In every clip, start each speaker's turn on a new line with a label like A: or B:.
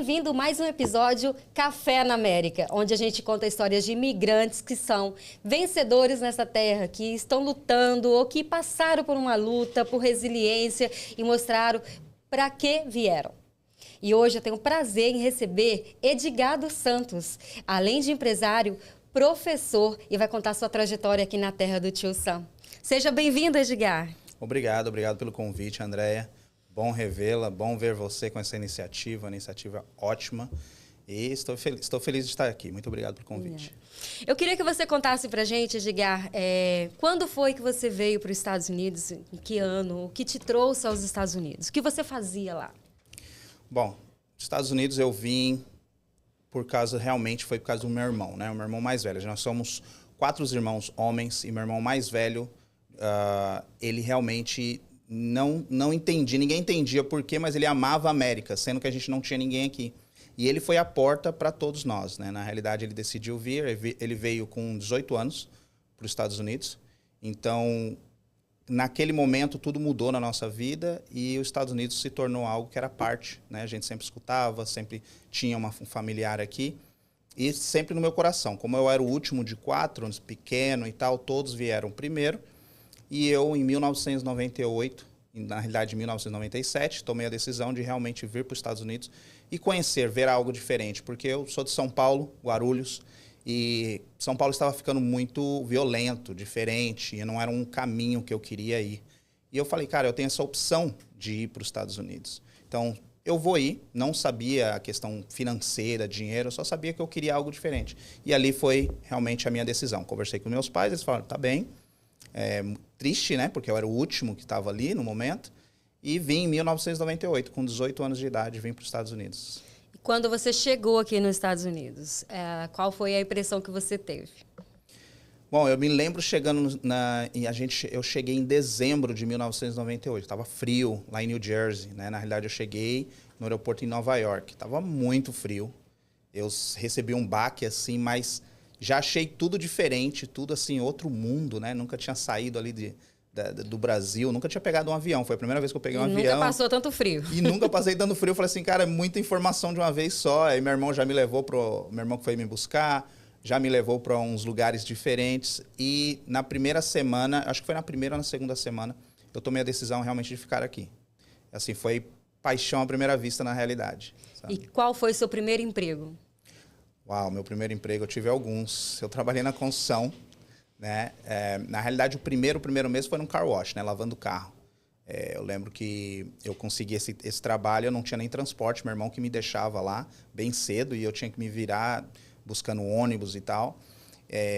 A: bem-vindo a mais um episódio Café na América, onde a gente conta histórias de imigrantes que são vencedores nessa terra, que estão lutando ou que passaram por uma luta, por resiliência e mostraram para que vieram. E hoje eu tenho o prazer em receber Edgar dos Santos, além de empresário, professor, e vai contar sua trajetória aqui na terra do Tio Sam. Seja bem-vindo, Edgar.
B: Obrigado pelo convite, Andréia. Bom revê-la, bom ver você com essa iniciativa, uma iniciativa ótima. E estou feliz de estar aqui. Muito obrigado pelo convite.
A: Eu queria que você contasse pra gente, Edgar, quando foi que você veio para os Estados Unidos, em que ano, o que te trouxe aos Estados Unidos, o que você fazia lá?
B: Bom, nos Estados Unidos eu vim realmente foi por causa do meu irmão, né? O meu irmão mais velho. Nós somos 4 irmãos homens e meu irmão mais velho, ele realmente não entendia, ninguém entendia por quê, mas ele amava a América, sendo que a gente não tinha ninguém aqui. E ele foi a porta para todos nós, né? Na realidade, ele decidiu vir, ele veio com 18 anos para os Estados Unidos. Então, naquele momento, tudo mudou na nossa vida e os Estados Unidos se tornou algo que era parte, né? A gente sempre escutava, sempre tinha um familiar aqui e sempre no meu coração. Como eu era o último de 4, pequeno e tal, todos vieram primeiro. E eu, em 1998, na realidade em 1997, tomei a decisão de realmente vir para os Estados Unidos e conhecer, ver algo diferente. Porque eu sou de São Paulo, Guarulhos, e São Paulo estava ficando muito violento, diferente, e não era um caminho que eu queria ir. E eu falei, cara, eu tenho essa opção de ir para os Estados Unidos. Então, eu vou ir, não sabia a questão financeira, dinheiro, eu só sabia que eu queria algo diferente. E ali foi realmente a minha decisão. Conversei com meus pais, eles falaram, tá bem. Triste, né? Porque eu era o último que estava ali no momento. E vim em 1998, com 18 anos de idade, vim para os Estados Unidos.
A: E quando você chegou aqui nos Estados Unidos, qual foi a impressão que você teve?
B: Bom, eu me lembro chegando eu cheguei em dezembro de 1998. Estava frio lá em New Jersey, né? Na realidade, eu cheguei no aeroporto em Nova York. Estava muito frio. Eu recebi um baque assim, mas já achei tudo diferente, tudo assim, outro mundo, né? Nunca tinha saído ali do Brasil, nunca tinha pegado um avião. Foi a primeira vez que eu peguei um avião.
A: Nunca passou tanto frio.
B: E nunca passei tanto frio. Eu falei assim, cara, é muita informação de uma vez só. Aí meu irmão já me levou meu irmão que foi me buscar, já me levou para uns lugares diferentes. E na primeira semana, acho que foi na primeira ou na segunda semana, eu tomei a decisão realmente de ficar aqui. Assim, foi paixão à primeira vista na realidade. Sabe?
A: E qual foi o seu primeiro emprego?
B: Uau, meu primeiro emprego, eu tive alguns. Eu trabalhei na construção, né? Na realidade, o primeiro mês foi num car wash, né? Lavando o carro. Eu lembro que eu consegui esse trabalho, eu não tinha nem transporte, meu irmão que me deixava lá bem cedo e eu tinha que me virar buscando ônibus e tal.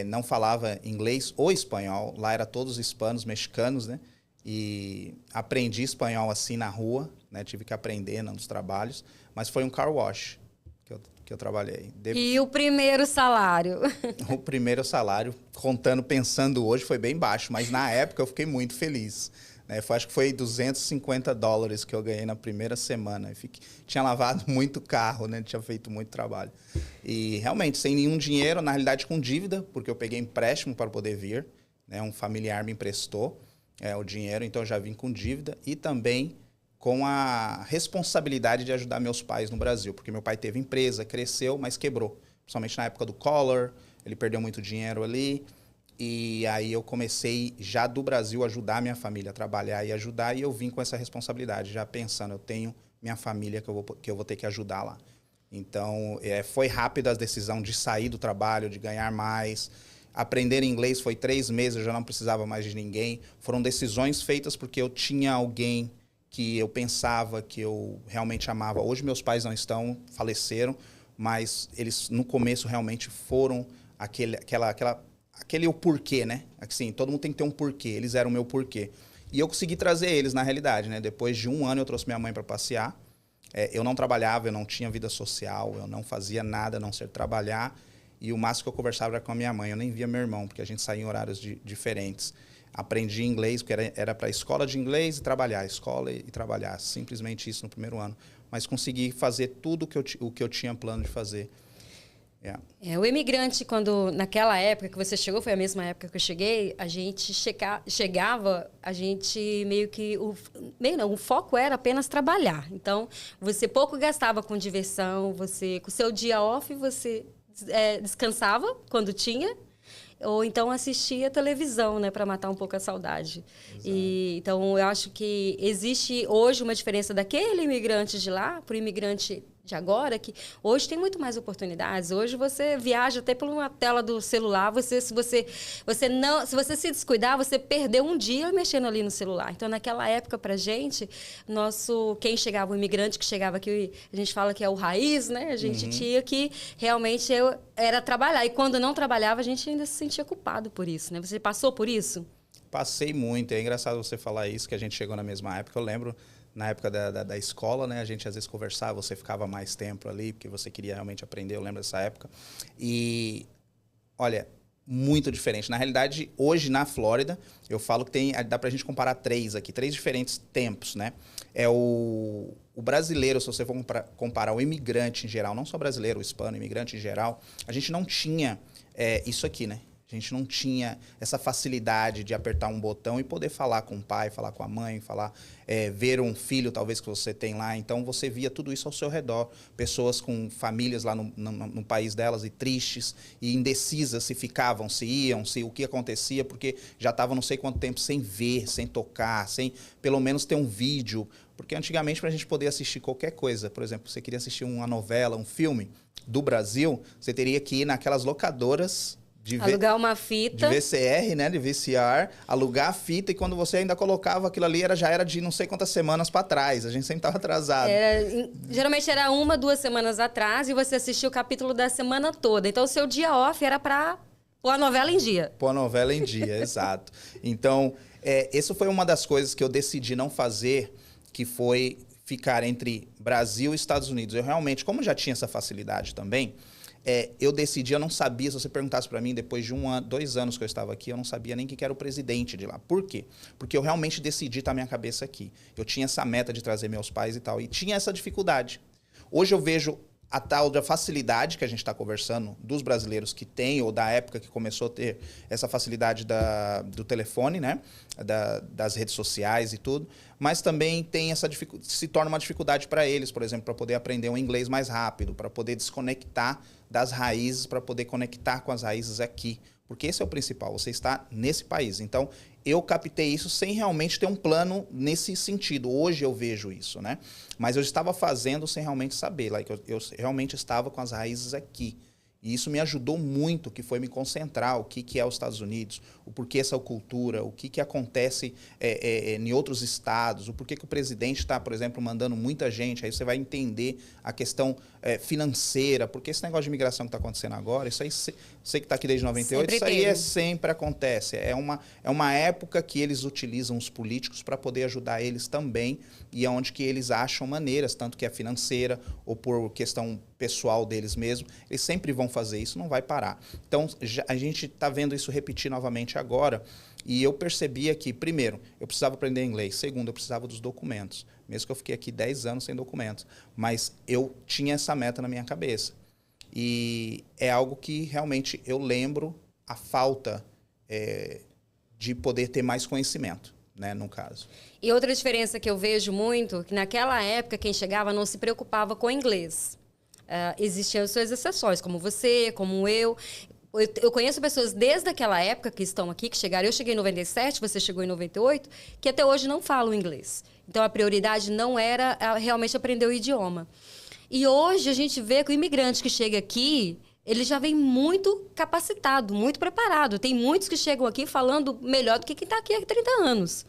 B: Não falava inglês ou espanhol, lá era todos hispanos, mexicanos, né? E aprendi espanhol assim na rua, né? Tive que aprender nos trabalhos, mas foi um car wash que eu trabalhei.
A: E o primeiro salário?
B: O primeiro salário, pensando hoje, foi bem baixo, mas na época eu fiquei muito feliz. Né? Acho que foi $250 que eu ganhei na primeira semana. Tinha lavado muito carro, né? Tinha feito muito trabalho. E realmente, sem nenhum dinheiro, na realidade com dívida, porque eu peguei empréstimo para poder vir. Né? Um familiar me emprestou o dinheiro, então eu já vim com dívida. E também com a responsabilidade de ajudar meus pais no Brasil, porque meu pai teve empresa, cresceu, mas quebrou. Principalmente na época do Collor, ele perdeu muito dinheiro ali. E aí eu comecei já do Brasil a ajudar minha família a trabalhar e ajudar, e eu vim com essa responsabilidade, já pensando, eu tenho minha família que eu vou ter que ajudar lá. Então, foi rápida a decisão de sair do trabalho, de ganhar mais. Aprender inglês foi 3 meses, eu já não precisava mais de ninguém. Foram decisões feitas porque eu tinha alguém que eu pensava, que eu realmente amava. Hoje meus pais não estão, faleceram, mas eles no começo realmente foram aquele o porquê, né? Assim, todo mundo tem que ter um porquê, eles eram o meu porquê. E eu consegui trazer eles na realidade, né? Depois de 1 ano eu trouxe minha mãe para passear. Eu não trabalhava, eu não tinha vida social, eu não fazia nada a não ser trabalhar. E o máximo que eu conversava era com a minha mãe, eu nem via meu irmão, porque a gente saía em horários diferentes. Aprendi inglês, porque era para escola de inglês e trabalhar, escola e trabalhar. Simplesmente isso no primeiro ano. Mas consegui fazer tudo o que eu tinha plano de fazer.
A: O imigrante, quando naquela época que você chegou, foi a mesma época que eu cheguei, a gente chegava, a gente meio que... o foco era apenas trabalhar. Então, você pouco gastava com diversão, você com o seu dia off, você descansava quando tinha, ou então assistia televisão, né, para matar um pouco a saudade. Então, eu acho que existe hoje uma diferença daquele imigrante de lá para o imigrante de agora, que hoje tem muito mais oportunidades. Hoje você viaja até por uma tela do celular. Se você se descuidar, você perdeu um dia mexendo ali no celular. Então, naquela época, pra gente, quem chegava, o imigrante que chegava aqui, a gente fala que é o raiz, né? A gente tinha que realmente era trabalhar. E quando não trabalhava, a gente ainda se sentia culpado por isso, né? Você passou por isso?
B: Passei muito. É engraçado você falar isso, que a gente chegou na mesma época. Eu lembro, na época da escola, né? A gente às vezes conversava, você ficava mais tempo ali, porque você queria realmente aprender. Eu lembro dessa época. E, olha, muito diferente. Na realidade, hoje na Flórida, eu falo que dá pra gente comparar três diferentes tempos, né? O brasileiro, se você for comparar o imigrante em geral, não só brasileiro, o hispano, o imigrante em geral, a gente não tinha isso aqui, né? A gente não tinha essa facilidade de apertar um botão e poder falar com o pai, falar com a mãe, ver um filho, talvez, que você tem lá. Então, você via tudo isso ao seu redor. Pessoas com famílias lá no país delas e tristes e indecisas se ficavam, se iam, o que acontecia, porque já estavam não sei quanto tempo sem ver, sem tocar, sem pelo menos ter um vídeo. Porque antigamente, para a gente poder assistir qualquer coisa, por exemplo, você queria assistir uma novela, um filme do Brasil, você teria que ir naquelas locadoras...
A: alugar uma fita.
B: De VCR, né? De VCR, alugar a fita, e quando você ainda colocava aquilo ali, já era de não sei quantas semanas para trás. A gente sempre estava atrasado.
A: Geralmente era 1, 2 semanas atrás e você assistia o capítulo da semana toda. Então, o seu dia off era para pôr a novela em dia.
B: Pôr a novela em dia, exato. Então, essa foi uma das coisas que eu decidi não fazer, que foi ficar entre Brasil e Estados Unidos. Eu realmente, como já tinha essa facilidade também... eu decidi, eu não sabia, se você perguntasse para mim, depois de 2 anos que eu estava aqui, eu não sabia nem quem era o presidente de lá. Por quê? Porque eu realmente decidi estar minha cabeça aqui. Eu tinha essa meta de trazer meus pais e tal, e tinha essa dificuldade. Hoje eu vejo a tal da facilidade que a gente está conversando dos brasileiros que tem, ou da época que começou a ter essa facilidade do telefone, né? Das redes sociais e tudo, mas também tem se torna uma dificuldade para eles, por exemplo, para poder aprender um inglês mais rápido, para poder desconectar das raízes, para poder conectar com as raízes aqui. Porque esse é o principal, você está nesse país. Então, eu captei isso sem realmente ter um plano nesse sentido. Hoje eu vejo isso, né? Mas eu estava fazendo sem realmente saber. Eu realmente estava com as raízes aqui. E isso me ajudou muito, que foi me concentrar o que é os Estados Unidos, o porquê essa cultura, o que acontece em outros estados, o porquê que o presidente está, por exemplo, mandando muita gente. Aí você vai entender a questão financeira, porque esse negócio de imigração que está acontecendo agora, isso aí, você que está aqui desde 98, sempre isso aí sempre acontece. É uma época que eles utilizam os políticos para poder ajudar eles também, e é onde que eles acham maneiras, tanto que é financeira ou por questão pessoal deles mesmo, eles sempre vão fazer isso, não vai parar. Então, a gente está vendo isso repetir novamente agora, e eu percebia que, primeiro, eu precisava aprender inglês, segundo, eu precisava dos documentos, mesmo que eu fiquei aqui 10 anos sem documentos, mas eu tinha essa meta na minha cabeça. E é algo que realmente eu lembro a falta de poder ter mais conhecimento, né, no caso.
A: E outra diferença que eu vejo muito, que naquela época quem chegava não se preocupava com inglês. Existiam suas exceções, como você, como eu. Eu conheço pessoas desde aquela época que estão aqui, que chegaram. Eu cheguei em 97, você chegou em 98, que até hoje não falam inglês. Então, a prioridade não era realmente aprender o idioma. E hoje a gente vê que o imigrante que chega aqui, ele já vem muito capacitado, muito preparado. Tem muitos que chegam aqui falando melhor do que quem está aqui há 30 anos.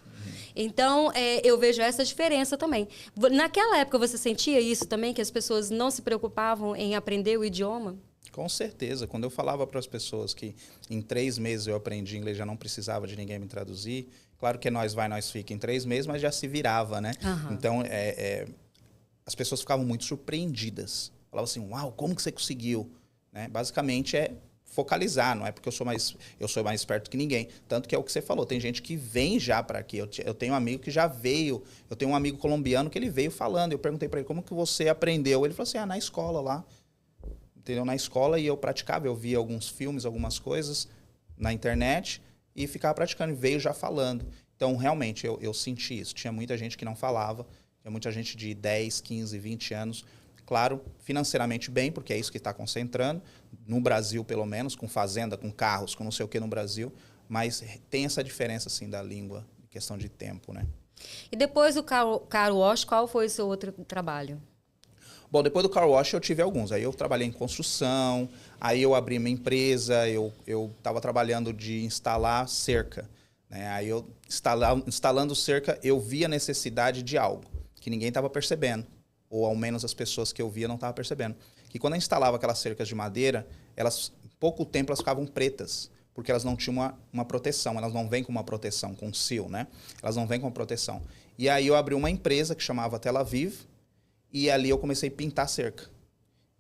A: Então, eu vejo essa diferença também. Naquela época, você sentia isso também, que as pessoas não se preocupavam em aprender o idioma?
B: Com certeza. Quando eu falava para as pessoas que em 3 meses eu aprendi inglês, já não precisava de ninguém me traduzir. Claro que nós fica em 3 meses, mas já se virava, né? Uhum. Então, as pessoas ficavam muito surpreendidas. Falavam assim, uau, como que você conseguiu? Né? Basicamente, focalizar, não é porque eu sou mais esperto que ninguém. Tanto que é o que você falou, tem gente que vem já para aqui. Eu tenho um amigo que já veio, eu tenho um amigo colombiano que ele veio falando. Eu perguntei para ele, como que você aprendeu? Ele falou assim, na escola lá. entendeu? Na escola e eu praticava. Eu via alguns filmes, algumas coisas na internet e ficava praticando. E veio já falando. Então, realmente, eu senti isso. Tinha muita gente que não falava. Tinha muita gente de 10, 15, 20 anos. Claro, financeiramente bem, porque é isso que está concentrando. No Brasil, pelo menos, com fazenda, com carros, com não sei o que no Brasil. Mas tem essa diferença, assim, da língua, questão de tempo, né?
A: E depois do car wash, qual foi o seu outro trabalho?
B: Bom, depois do car wash eu tive alguns. Aí eu trabalhei em construção, aí eu abri minha empresa, eu estava trabalhando de instalar cerca. Né? Aí eu, instalando cerca, eu vi a necessidade de algo que ninguém estava percebendo. Ou ao menos as pessoas que eu via não estavam percebendo. Que quando eu instalava aquelas cercas de madeira, elas, em pouco tempo elas ficavam pretas. Porque elas não tinham uma proteção, elas não vêm com uma proteção, com seal, né? Elas não vêm com uma proteção. E aí eu abri uma empresa que chamava Tel Aviv, e ali eu comecei a pintar cerca.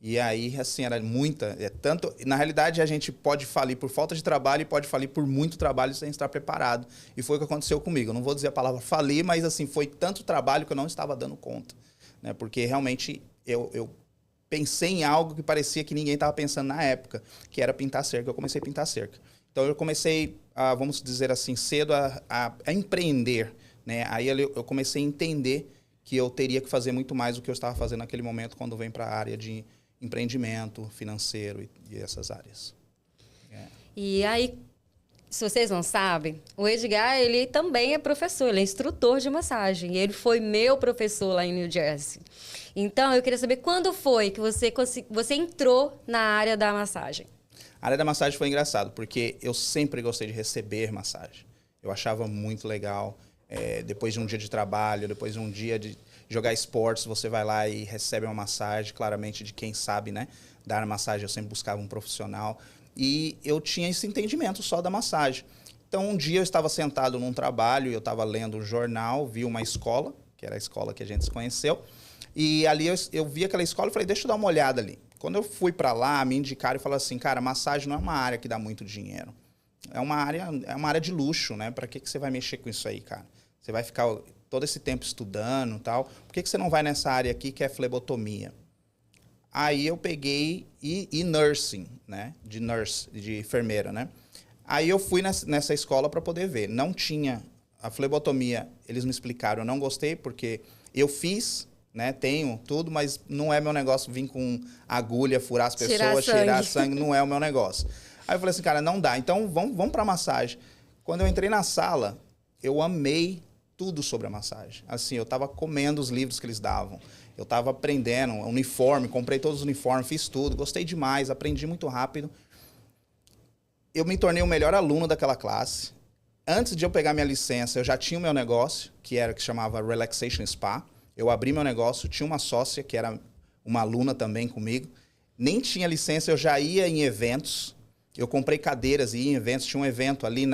B: E aí, assim, era muita... tanto, na realidade, a gente pode falir por falta de trabalho e pode falir por muito trabalho sem estar preparado. E foi o que aconteceu comigo. Eu não vou dizer a palavra falir, mas assim, foi tanto trabalho que eu não estava dando conta. Né? Porque realmente eu pensei em algo que parecia que ninguém estava pensando na época, que era pintar cerca. Eu comecei a pintar cerca. Então, eu comecei, vamos dizer assim, cedo a empreender. Né? Aí eu comecei a entender que eu teria que fazer muito mais do que eu estava fazendo naquele momento quando vem para a área de empreendimento financeiro e essas áreas.
A: E aí, se vocês não sabem, o Edgar, ele também é professor, ele é instrutor de massagem. E ele foi meu professor lá em New Jersey. Então, eu queria saber quando foi que você entrou na área da massagem?
B: A área da massagem foi engraçado, porque eu sempre gostei de receber massagem. Eu achava muito legal. Depois de um dia de trabalho, depois de um dia de jogar esportes, você vai lá e recebe uma massagem, claramente de quem sabe, né? Dar massagem, eu sempre buscava um profissional. E eu tinha esse entendimento só da massagem. Então, um dia eu estava sentado num trabalho, eu estava lendo um jornal, vi uma escola, que era a escola que a gente se conheceu, e ali eu vi aquela escola e falei, deixa eu dar uma olhada ali. Quando eu fui para lá, me indicaram e falaram assim, cara, massagem não é uma área que dá muito dinheiro. É uma área de luxo, né? Para que você vai mexer com isso aí, cara? Você vai ficar todo esse tempo estudando e tal. Por que você não vai nessa área aqui que é flebotomia? Aí eu peguei e nursing, né? De enfermeira, né? Aí eu fui nessa escola para poder ver. Não tinha a flebotomia, eles me explicaram, eu não gostei porque eu fiz, né? Tenho tudo, mas não é meu negócio vir com agulha, furar as pessoas, tirar sangue, não é o meu negócio. Aí eu falei assim, cara, não dá. Então vamos para massagem. Quando eu entrei na sala, eu amei tudo sobre a massagem. Assim, eu estava comendo os livros que eles davam. Eu estava aprendendo, uniforme, comprei todos os uniformes, fiz tudo, gostei demais, aprendi muito rápido. Eu me tornei o melhor aluno daquela classe. Antes de eu pegar minha licença, eu já tinha o meu negócio, que chamava Relaxation Spa. Eu abri meu negócio, tinha uma sócia, que era uma aluna também comigo. Nem tinha licença, eu já ia em eventos. Eu comprei cadeiras e ia em eventos. Tinha um evento ali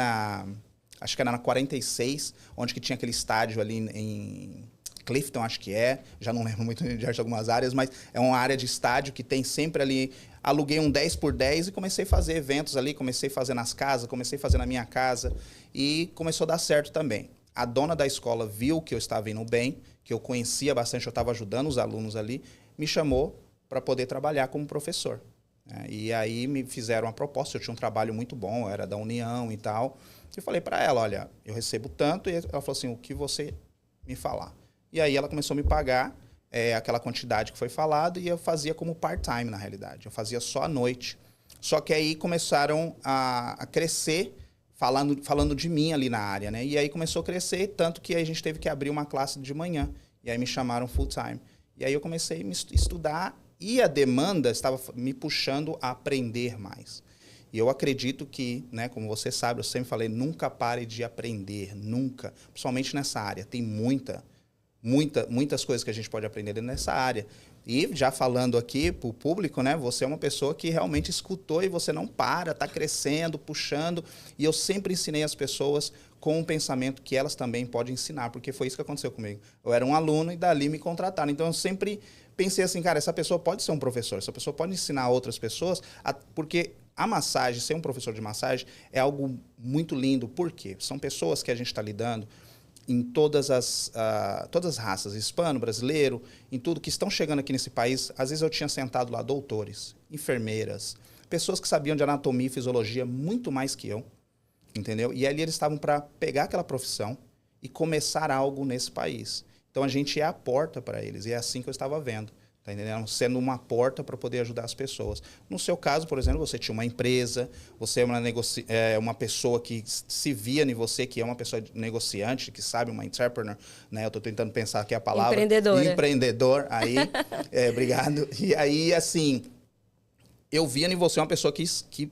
B: acho que era na 46, onde que tinha aquele estádio ali em Clifton, acho que já não lembro muito de algumas áreas, mas é uma área de estádio que tem sempre ali, aluguei um 10x10 e comecei a fazer eventos ali, comecei a fazer nas casas, comecei a fazer na minha casa e começou a dar certo também. A dona da escola viu que eu estava indo bem, que eu conhecia bastante, eu estava ajudando os alunos ali, me chamou para poder trabalhar como professor. E aí me fizeram uma proposta, eu tinha um trabalho muito bom, eu era da União e tal. Eu falei para ela, olha, eu recebo tanto, e ela falou assim, o que você me falar. E aí ela começou a me pagar aquela quantidade que foi falado e eu fazia como part-time, na realidade. Eu fazia só à noite. Só que aí começaram a crescer, falando de mim ali na área, né? E aí começou a crescer, tanto que a gente teve que abrir uma classe de manhã. E aí me chamaram full-time. E aí eu comecei a estudar e a demanda estava me puxando a aprender mais. E eu acredito que, né, como você sabe, eu sempre falei, nunca pare de aprender, nunca. Principalmente nessa área. Tem muitas coisas que a gente pode aprender nessa área. E já falando aqui para o público, né, você é uma pessoa que realmente escutou e você não para, está crescendo, puxando. E eu sempre ensinei as pessoas com um pensamento que elas também podem ensinar, porque foi isso que aconteceu comigo. Eu era um aluno e dali me contrataram. Então eu sempre pensei assim, cara, essa pessoa pode ser um professor, essa pessoa pode ensinar outras pessoas, porque a massagem, ser um professor de massagem, é algo muito lindo. Por quê? São pessoas que a gente está lidando em todas as raças, hispano, brasileiro, em tudo que estão chegando aqui nesse país, às vezes eu tinha sentado lá doutores, enfermeiras, pessoas que sabiam de anatomia e fisiologia muito mais que eu, entendeu? E ali eles estavam para pegar aquela profissão e começar algo nesse país. Então a gente é a porta para eles, e é assim que eu estava vendo. Tá entendendo? Sendo uma porta para poder ajudar as pessoas. No seu caso, por exemplo, você tinha uma empresa, você é uma pessoa que se via em você, que é uma pessoa negociante, que sabe, uma entrepreneur, né? Eu estou tentando pensar aqui a palavra.
A: Empreendedora.
B: Empreendedor, aí. Obrigado. E aí, assim, eu via em você uma pessoa que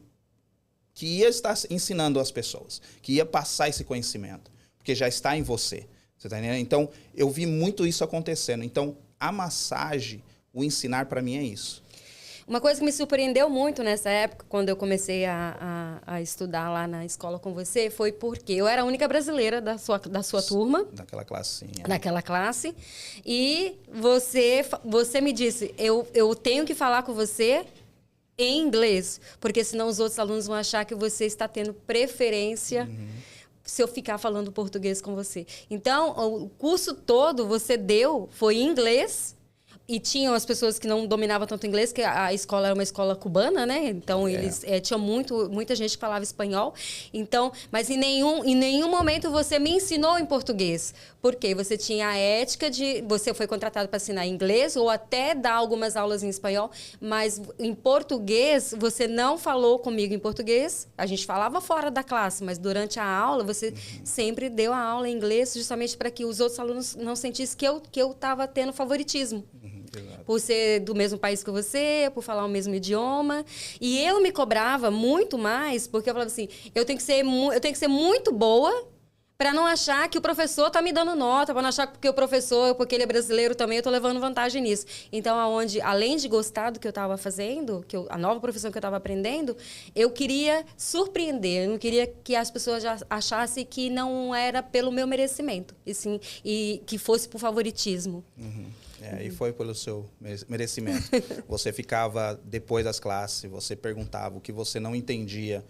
B: ia estar ensinando as pessoas, que ia passar esse conhecimento, porque já está em você. Você tá entendendo? Então, eu vi muito isso acontecendo. Então, a massagem, o ensinar para mim é isso.
A: Uma coisa que me surpreendeu muito nessa época, quando eu comecei a estudar lá na escola com você, foi porque eu era a única brasileira da sua turma.
B: Daquela classinha.
A: Daquela classe. E você me disse, eu tenho que falar com você em inglês, porque senão os outros alunos vão achar que você está tendo preferência se eu ficar falando português com você. Então, o curso todo você foi em inglês. E tinham as pessoas que não dominavam tanto inglês, que a escola era uma escola cubana, né? Então, eles tinham muita gente que falava espanhol. Então, mas em nenhum momento você me ensinou em português. Porque você tinha a ética de... Você foi contratado para ensinar inglês ou até dar algumas aulas em espanhol. Mas em português, você não falou comigo em português. A gente falava fora da classe, mas durante a aula, você sempre deu a aula em inglês justamente para que os outros alunos não sentissem que eu estava tendo favoritismo.
B: Exato.
A: Por ser do mesmo país que você, por falar o mesmo idioma. E eu me cobrava muito mais, porque eu falava assim, eu tenho que ser muito boa para não achar que o professor está me dando nota, para não achar que porque ele é brasileiro também, eu estou levando vantagem nisso. Então, além de gostar do que eu estava fazendo, a nova profissão que eu estava aprendendo, eu queria surpreender, eu não queria que as pessoas já achassem que não era pelo meu merecimento, e que fosse por favoritismo.
B: E foi pelo seu merecimento. Você ficava depois das classes, você perguntava o que você não entendia,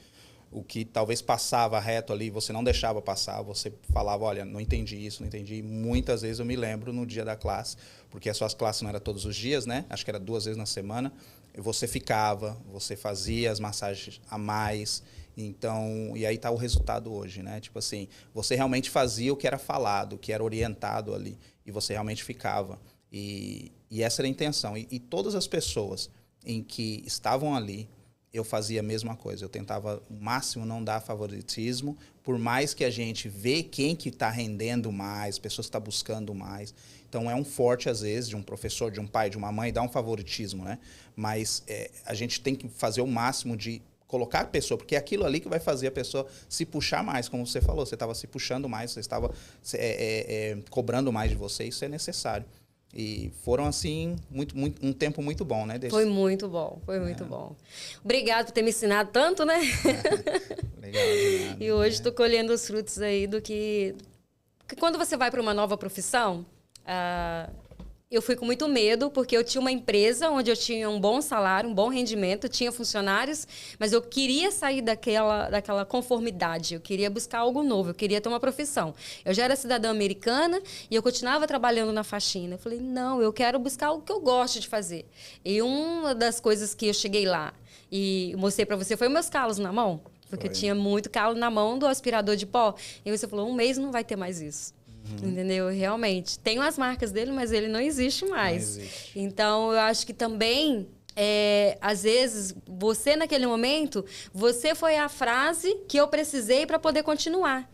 B: o que talvez passava reto ali, você não deixava passar, você falava, olha, não entendi isso, não entendi. E muitas vezes eu me lembro no dia da classe, porque as suas classes não eram todos os dias, né? Acho que era 2 vezes na semana. E você ficava, você fazia as massagens a mais. Então, e aí está o resultado hoje, né? Tipo assim, você realmente fazia o que era falado, o que era orientado ali, e você realmente ficava. E essa era a intenção. E todas as pessoas em que estavam ali, eu fazia a mesma coisa. Eu tentava, o máximo, não dar favoritismo, por mais que a gente vê quem que está rendendo mais, pessoas que estão buscando mais. Então, é um forte, às vezes, de um professor, de um pai, de uma mãe, dar um favoritismo, né? Mas a gente tem que fazer o máximo de colocar a pessoa, porque é aquilo ali que vai fazer a pessoa se puxar mais, como você falou. Você estava se puxando mais, você estava cobrando mais de você, isso é necessário. E foram, assim, um tempo muito bom, né?
A: Foi muito bom, foi muito bom. Obrigado por ter me ensinado tanto, né?
B: Legal, de nada,
A: e hoje estou colhendo os frutos aí do que quando você vai para uma nova profissão, eu fui com muito medo, porque eu tinha uma empresa onde eu tinha um bom salário, um bom rendimento, tinha funcionários, mas eu queria sair daquela conformidade, eu queria buscar algo novo, eu queria ter uma profissão. Eu já era cidadã americana e eu continuava trabalhando na faxina. Eu falei, não, eu quero buscar algo que eu gosto de fazer. E uma das coisas que eu cheguei lá e mostrei para você foi meus calos na mão, porque eu tinha muito calo na mão do aspirador de pó. E você falou, 1 mês não vai ter mais isso. Entendeu? Realmente. Tem as marcas dele, mas ele não existe mais.
B: Não existe.
A: Então, eu acho que também, às vezes, você naquele momento, você foi a frase que eu precisei para poder continuar.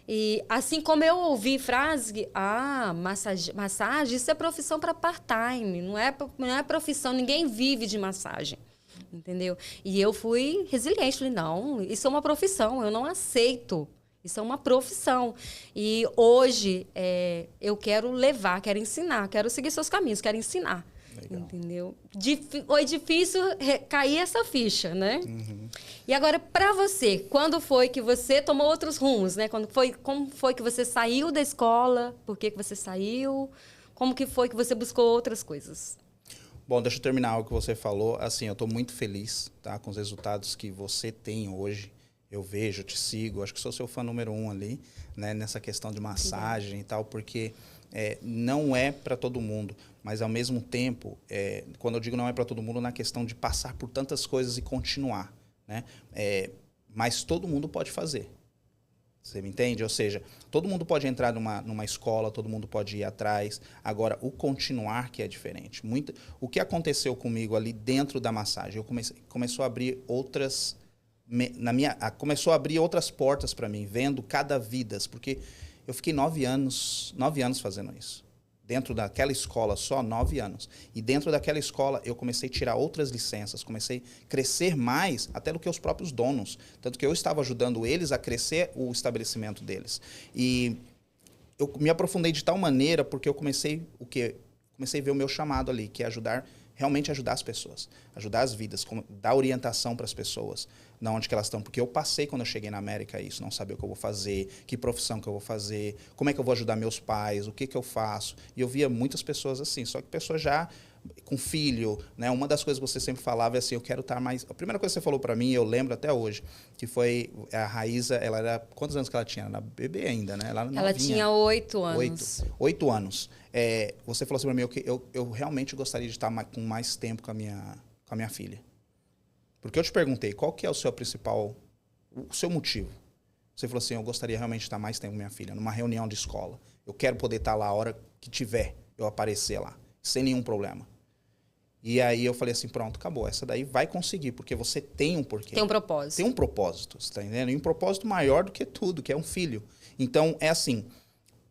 A: E assim como eu ouvi frase, massagem, isso é profissão para part-time, não é profissão, ninguém vive de massagem. Entendeu? E eu fui resiliente, falei, não, isso é uma profissão, eu não aceito. Isso é uma profissão. E hoje eu quero quero ensinar, quero seguir seus caminhos, quero ensinar. Legal. Entendeu? Foi difícil cair essa ficha, né? E agora, para você, quando foi que você tomou outros rumos, né? Como foi que você saiu da escola? Por que você saiu? Como que foi que você buscou outras coisas?
B: Bom, deixa eu terminar o que você falou. Assim, eu estou muito feliz, tá, com os resultados que você tem hoje. eu vejo, eu te sigo, acho que sou seu fã número 1 ali, né, nessa questão de massagem e tal, porque não é para todo mundo, mas ao mesmo tempo, quando eu digo não é para todo mundo, na questão de passar por tantas coisas e continuar, né? Mas todo mundo pode fazer. Você me entende? Ou seja, todo mundo pode entrar numa escola, todo mundo pode ir atrás. Agora, o continuar que é diferente. O que aconteceu comigo ali dentro da massagem? Começou a abrir outras... começou a abrir outras portas para mim, vendo cada vidas, porque eu fiquei 9 anos fazendo isso. Dentro daquela escola, só 9 anos. E dentro daquela escola, eu comecei a tirar outras licenças, comecei a crescer mais até do que os próprios donos. Tanto que eu estava ajudando eles a crescer o estabelecimento deles. E eu me aprofundei de tal maneira porque eu comecei a ver o meu chamado ali, que é realmente ajudar as pessoas, ajudar as vidas, dar orientação para as pessoas, na onde que elas estão. Porque eu passei, quando eu cheguei na América, isso, não saber o que eu vou fazer, que profissão que eu vou fazer, como é que eu vou ajudar meus pais, o que eu faço. E eu via muitas pessoas assim, só que pessoas já com filho, né? Uma das coisas que você sempre falava é assim, eu quero estar mais... A primeira coisa que você falou para mim, eu lembro até hoje, que foi a Raíza, ela era... Quantos anos que ela tinha? Ela era bebê ainda, né?
A: Ela tinha 8 anos.
B: 8 anos. Você falou assim para mim, eu realmente gostaria de estar com mais tempo com a minha filha. Porque eu te perguntei, qual que é o seu motivo? Você falou assim, eu gostaria realmente de estar mais tempo com minha filha, numa reunião de escola. Eu quero poder estar lá a hora que tiver, eu aparecer lá, sem nenhum problema. E aí eu falei assim, pronto, acabou. Essa daí vai conseguir, porque você tem um porquê.
A: Tem um propósito.
B: Tem um propósito, você está entendendo? E um propósito maior do que tudo, que é um filho. Então, é assim,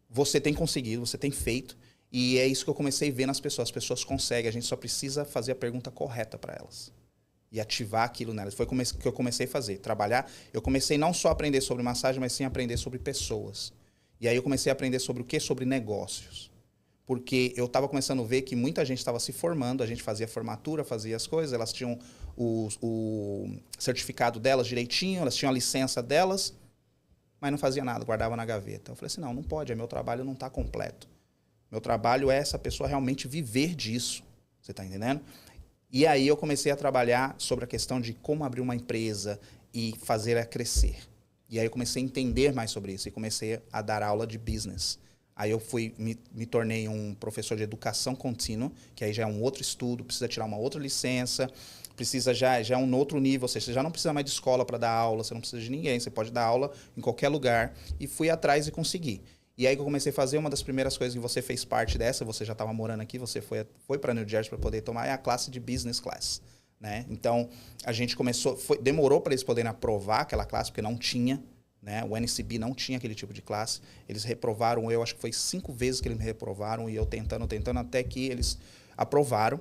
B: você tem conseguido, você tem feito, e é isso que eu comecei a ver nas pessoas. As pessoas conseguem, a gente só precisa fazer a pergunta correta para elas. E ativar aquilo nelas. Foi o que eu comecei a fazer, trabalhar. Eu comecei não só a aprender sobre massagem, mas sim a aprender sobre pessoas. E aí eu comecei a aprender sobre o quê? Sobre negócios. Porque eu estava começando a ver que muita gente estava se formando, a gente fazia formatura, fazia as coisas, elas tinham o certificado delas direitinho, elas tinham a licença delas, mas não fazia nada, guardava na gaveta. Eu falei assim, não pode, meu trabalho não está completo. Meu trabalho é essa pessoa realmente viver disso, você está entendendo? E aí eu comecei a trabalhar sobre a questão de como abrir uma empresa e fazer ela crescer. E aí eu comecei a entender mais sobre isso e comecei a dar aula de business. Aí eu me tornei um professor de educação contínua, que aí já é um outro estudo, precisa tirar uma outra licença, precisa já é um outro nível, ou seja, você já não precisa mais de escola para dar aula, você não precisa de ninguém, você pode dar aula em qualquer lugar. E fui atrás e consegui. E aí que eu comecei a fazer, uma das primeiras coisas que você fez parte dessa, você já estava morando aqui, você foi para New Jersey para poder tomar, é a classe de Business Class. Né? Então, a gente começou, demorou para eles poderem aprovar aquela classe, porque não tinha. Né? O NCB não tinha aquele tipo de classe. Eles reprovaram, eu acho que foi 5 vezes que eles me reprovaram, e eu tentando, até que eles aprovaram.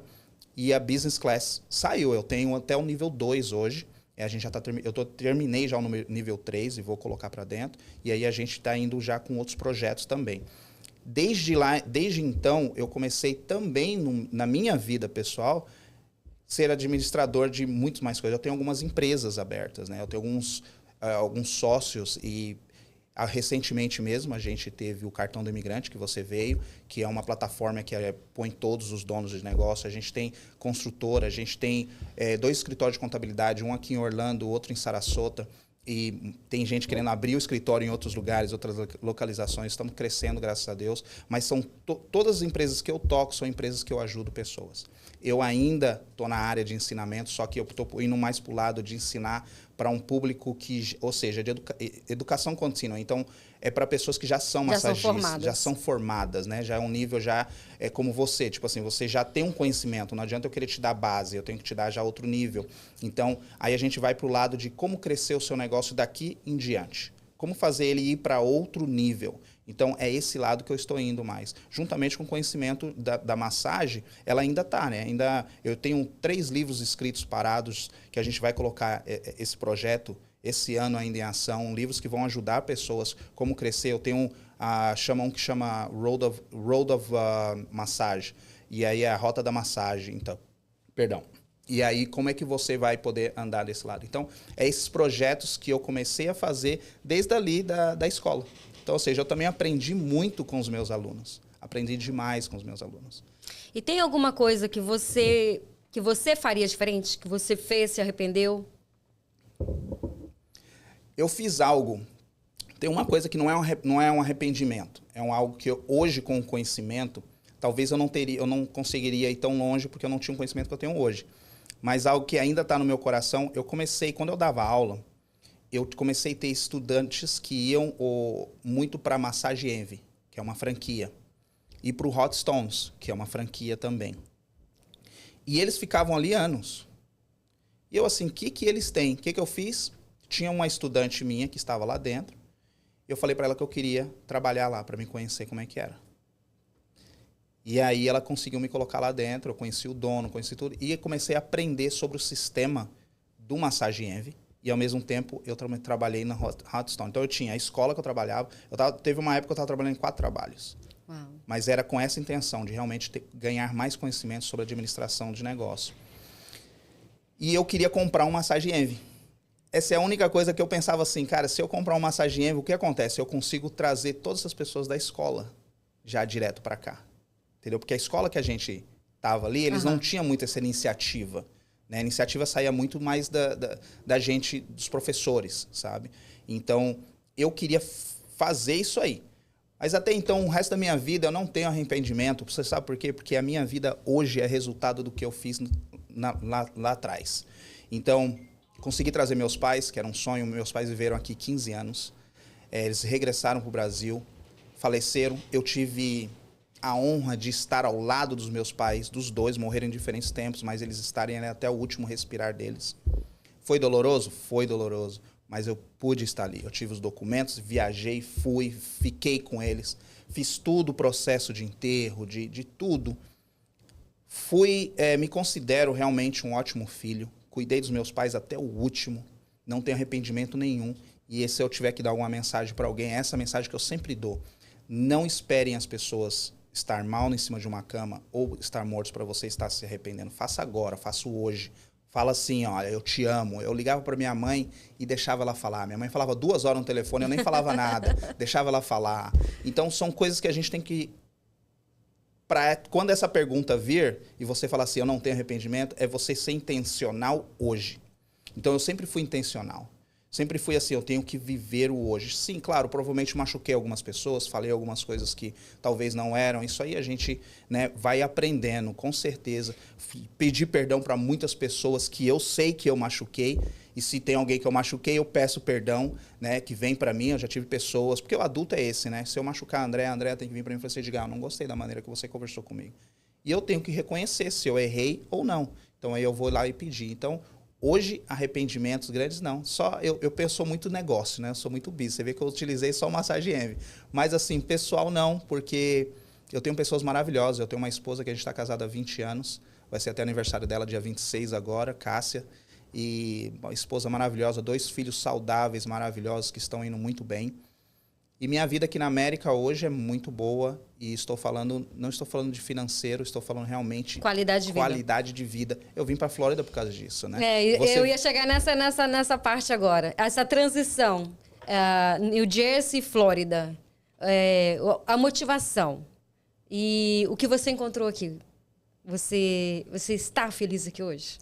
B: E a Business Class saiu. Eu tenho até o nível 2 hoje. A gente já terminei já o nível 3 e vou colocar para dentro. E aí a gente está indo já com outros projetos também. Desde então, eu comecei também, na minha vida pessoal, ser administrador de muitas mais coisas. Eu tenho algumas empresas abertas, né? Eu tenho alguns sócios e recentemente mesmo a gente teve o Cartão do Imigrante, que você veio, que é uma plataforma que põe todos os donos de negócio. A gente tem construtora, a gente tem 2 escritórios de contabilidade, um aqui em Orlando, outro em Sarasota, e tem gente querendo abrir o escritório em outros lugares, outras localizações. Estamos crescendo, graças a Deus, mas são todas as empresas que eu toco são empresas que eu ajudo pessoas. Eu ainda estou na área de ensinamento, só que eu estou indo mais para o lado de ensinar para um público que, ou seja, de educação contínua. Então, é para pessoas que já são massagistas, já são formadas, né? Já é um nível, como você. Tipo assim, você já tem um conhecimento, não adianta eu querer te dar base, eu tenho que te dar já outro nível. Então, aí a gente vai para o lado de como crescer o seu negócio daqui em diante. Como fazer ele ir para outro nível. Então, é esse lado que eu estou indo mais. Juntamente com o conhecimento da massagem, ela ainda está, né? Eu tenho 3 livros escritos parados, que a gente vai colocar esse projeto esse ano ainda em ação, livros que vão ajudar pessoas como crescer. Eu tenho um que chama Road of Massage, e aí é a rota da massagem. Então, perdão. E aí, como é que você vai poder andar desse lado? Então, é esses projetos que eu comecei a fazer desde ali da escola. Então, ou seja, eu também aprendi muito com os meus alunos. Aprendi demais com os meus alunos.
A: E tem alguma coisa que você faria diferente? Que você fez, se arrependeu?
B: eu fiz algo. Tem uma coisa que não é um arrependimento. É algo que hoje, com o conhecimento, talvez eu não conseguiria ir tão longe porque eu não tinha o conhecimento que eu tenho hoje. Mas algo que ainda está no meu coração, quando eu dava aula, eu comecei a ter estudantes que iam muito para a Massage Envy, que é uma franquia, e para o Hot Stones, que é uma franquia também. E eles ficavam ali anos. E eu assim, o que eles têm? O que eu fiz? Tinha uma estudante minha que estava lá dentro. Eu falei para ela que eu queria trabalhar lá, para me conhecer como é que era. E aí ela conseguiu me colocar lá dentro, eu conheci o dono, conheci tudo. E comecei a aprender sobre o sistema do Massage Envy. E ao mesmo tempo eu trabalhei na Hot Stone. Então eu tinha a escola que eu trabalhava. Teve uma época que eu estava trabalhando em 4 trabalhos.
A: Uau.
B: Mas era com essa intenção de realmente ganhar mais conhecimento sobre administração de negócio. E eu queria comprar um Massage Envy. Essa é a única coisa que eu pensava assim, cara, se eu comprar um Massage Envy, o que acontece? Eu consigo trazer todas as pessoas da escola já direto para cá. Entendeu? Porque a escola que a gente tava ali, eles não tinham muito essa iniciativa. Né? A iniciativa saía muito mais da gente, dos professores, sabe? Então, eu queria fazer isso aí. Mas até então, o resto da minha vida, eu não tenho arrependimento. Você sabe por quê? Porque a minha vida hoje é resultado do que eu fiz lá atrás. Então, consegui trazer meus pais, que era um sonho. Meus pais viveram aqui 15 anos. Eles regressaram para o Brasil, faleceram. Eu tive a honra de estar ao lado dos meus pais, dos dois, morreram em diferentes tempos, mas eles estarem ali até o último respirar deles. Foi doloroso? Foi doloroso. Mas eu pude estar ali. Eu tive os documentos, viajei, fui, fiquei com eles. Fiz tudo o processo de enterro, de tudo. Me considero realmente um ótimo filho. Cuidei dos meus pais até o último. Não tenho arrependimento nenhum. E se eu tiver que dar alguma mensagem para alguém, é essa mensagem que eu sempre dou. Não esperem as pessoas estar mal em cima de uma cama ou estar mortos para você estar se arrependendo. Faça agora, faça hoje. Fala assim, olha, eu te amo. Eu ligava para minha mãe e deixava ela falar. Minha mãe falava 2 horas no telefone, eu nem falava nada. Deixava ela falar. Então, são coisas que a gente tem que... Quando essa pergunta vir e você falar assim, eu não tenho arrependimento, é você ser intencional hoje. Então, eu sempre fui intencional. Sempre fui assim, eu tenho que viver o hoje. Sim, claro, provavelmente machuquei algumas pessoas, falei algumas coisas que talvez não eram. Isso aí a gente, né, vai aprendendo, com certeza. Pedir perdão para muitas pessoas que eu sei que eu machuquei. E se tem alguém que eu machuquei, eu peço perdão, né, que vem para mim. Eu já tive pessoas, porque o adulto é esse, né? Se eu machucar a André tem que vir para mim e falar assim, eu não gostei da maneira que você conversou comigo. E eu tenho que reconhecer se eu errei ou não. Então aí eu vou lá e pedir. Então, hoje, arrependimentos grandes, não. Só eu penso muito negócio, né? Eu sou muito busy. Você vê que eu utilizei só o Massage Envy. Mas, assim, pessoal, não, porque eu tenho pessoas maravilhosas. Eu tenho uma esposa que a gente está casada há 20 anos. Vai ser até aniversário dela, dia 26 agora, Cássia. E uma esposa maravilhosa, 2 filhos saudáveis, maravilhosos, que estão indo muito bem. E minha vida aqui na América hoje é muito boa e não estou falando de financeiro, estou falando realmente qualidade de vida. Eu vim para a Flórida por causa disso, né?
A: Eu ia chegar nessa parte agora. Essa transição, New Jersey e Flórida, a motivação e o que você encontrou aqui. Você está feliz aqui hoje?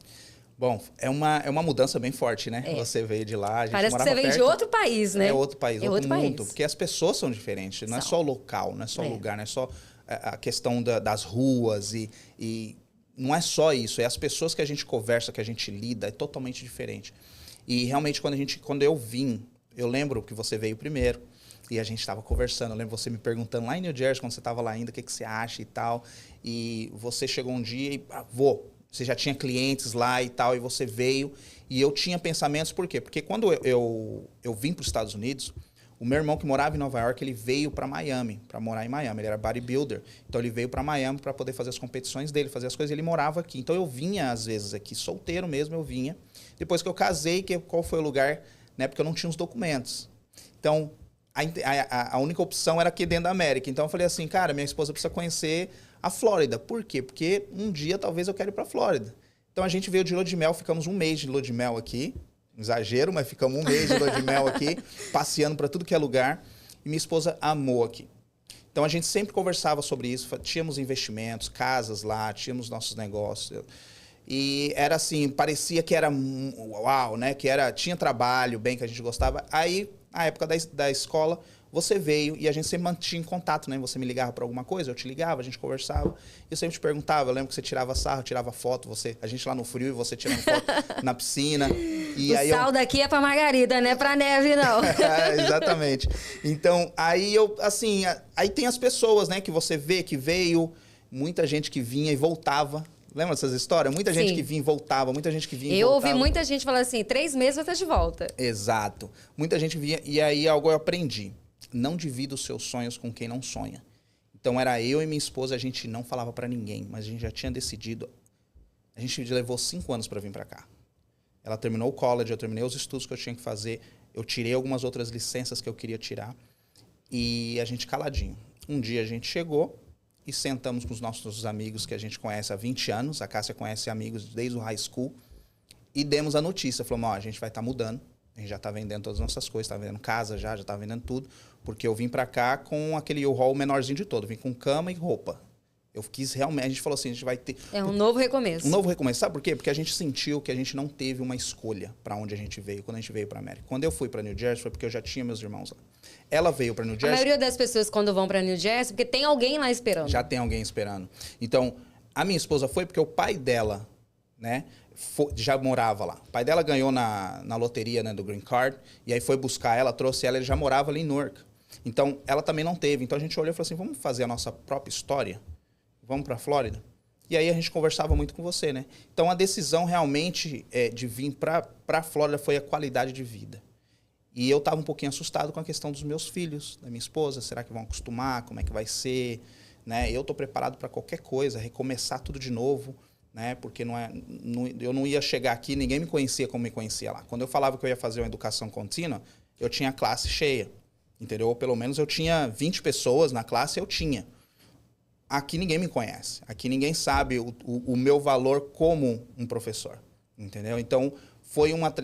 B: Bom, é uma mudança bem forte, né? Você veio de lá, a gente
A: parece que você veio de outro país, né?
B: É outro país, outro mundo. Porque as pessoas são diferentes. Não é só o local, não é só o lugar, não é só a questão das ruas e não é só isso. É as pessoas que a gente conversa, que a gente lida, é totalmente diferente. E realmente, quando eu vim, eu lembro que você veio primeiro e a gente estava conversando. Eu lembro você me perguntando lá em New Jersey, quando você estava lá ainda, o que você acha e tal. E você chegou um dia e você já tinha clientes lá e tal, e você veio. E eu tinha pensamentos, por quê? Porque quando eu vim para os Estados Unidos, o meu irmão que morava em Nova York, ele veio para Miami, para morar em Miami. Ele era bodybuilder. Então, ele veio para Miami para poder fazer as competições dele, fazer as coisas. Ele morava aqui. Então, eu vinha, às vezes, aqui, solteiro mesmo, eu vinha. Depois que eu casei, qual foi o lugar? Né? Porque eu não tinha os documentos. Então, a única opção era aqui dentro da América. Então, eu falei assim, cara, minha esposa precisa conhecer a Flórida. Por quê? Porque um dia talvez eu quero ir para a Flórida. Então a gente veio de lua de mel, ficamos 1 mês de lua de mel aqui. Exagero, mas ficamos 1 mês de lua de mel aqui, passeando para tudo que é lugar. E minha esposa amou aqui. Então a gente sempre conversava sobre isso. Tínhamos investimentos, casas lá, tínhamos nossos negócios. E era assim, parecia que era uau, né? Que tinha trabalho, bem, que a gente gostava. Aí, na época da escola, você veio e a gente sempre mantinha em contato, né? Você me ligava para alguma coisa, eu te ligava, a gente conversava. Eu sempre te perguntava, eu lembro que você tirava sarro, tirava foto, a gente lá no frio e você tirando foto na piscina. E
A: o
B: aí
A: sal daqui é pra Margarida, não é pra neve, não.
B: Exatamente. Então, aí aí tem as pessoas, né, que você vê que veio, muita gente que vinha e voltava. Lembra dessas histórias? Muita gente que vinha e voltava, muita gente que vinha e voltava.
A: Eu ouvi muita gente falar assim, 3 meses vai estar de volta.
B: Exato. Muita gente vinha, e aí algo eu aprendi. Não divida os seus sonhos com quem não sonha. Então era eu e minha esposa, a gente não falava pra ninguém, mas a gente já tinha decidido. A gente levou 5 anos pra vir pra cá. Ela terminou o college, eu terminei os estudos que eu tinha que fazer, eu tirei algumas outras licenças que eu queria tirar, e a gente caladinho. Um dia a gente chegou e sentamos com os nossos amigos que a gente conhece há 20 anos, a Cássia conhece amigos desde o high school, e demos a notícia. Falamos, a gente vai estar mudando, a gente já está vendendo todas as nossas coisas, está vendendo casa já está vendendo tudo, porque eu vim para cá com aquele U-Haul menorzinho de todo, vim com cama e roupa. Eu quis realmente, a gente falou assim, a gente vai ter...
A: É um novo recomeço.
B: Um novo recomeço. Sabe por quê? Porque a gente sentiu que a gente não teve uma escolha para onde a gente veio, quando a gente veio para América. Quando eu fui para New Jersey, foi porque eu já tinha meus irmãos lá. Ela veio para New Jersey...
A: A maioria das pessoas, quando vão para New Jersey, porque tem alguém lá esperando.
B: Já tem alguém esperando. Então, a minha esposa foi porque o pai dela, né, já morava lá. O pai dela ganhou na loteria, né, do Green Card, e aí foi buscar ela, trouxe ela, ele já morava ali em Newark. Então, ela também não teve. Então, a gente olhou e falou assim, vamos fazer a nossa própria história? Vamos para a Flórida? E aí a gente conversava muito com você, né? Então a decisão realmente de vir para a Flórida foi a qualidade de vida. E eu estava um pouquinho assustado com a questão dos meus filhos, da minha esposa. Será que vão acostumar? Como é que vai ser? Né? Eu estou preparado para qualquer coisa, recomeçar tudo de novo, né? Porque eu não ia chegar aqui, ninguém me conhecia como me conhecia lá. Quando eu falava que eu ia fazer uma educação contínua, eu tinha a classe cheia, entendeu? Ou pelo menos eu tinha 20 pessoas na classe, eu tinha. Aqui ninguém me conhece. Aqui ninguém sabe o meu valor como um professor, entendeu? Então,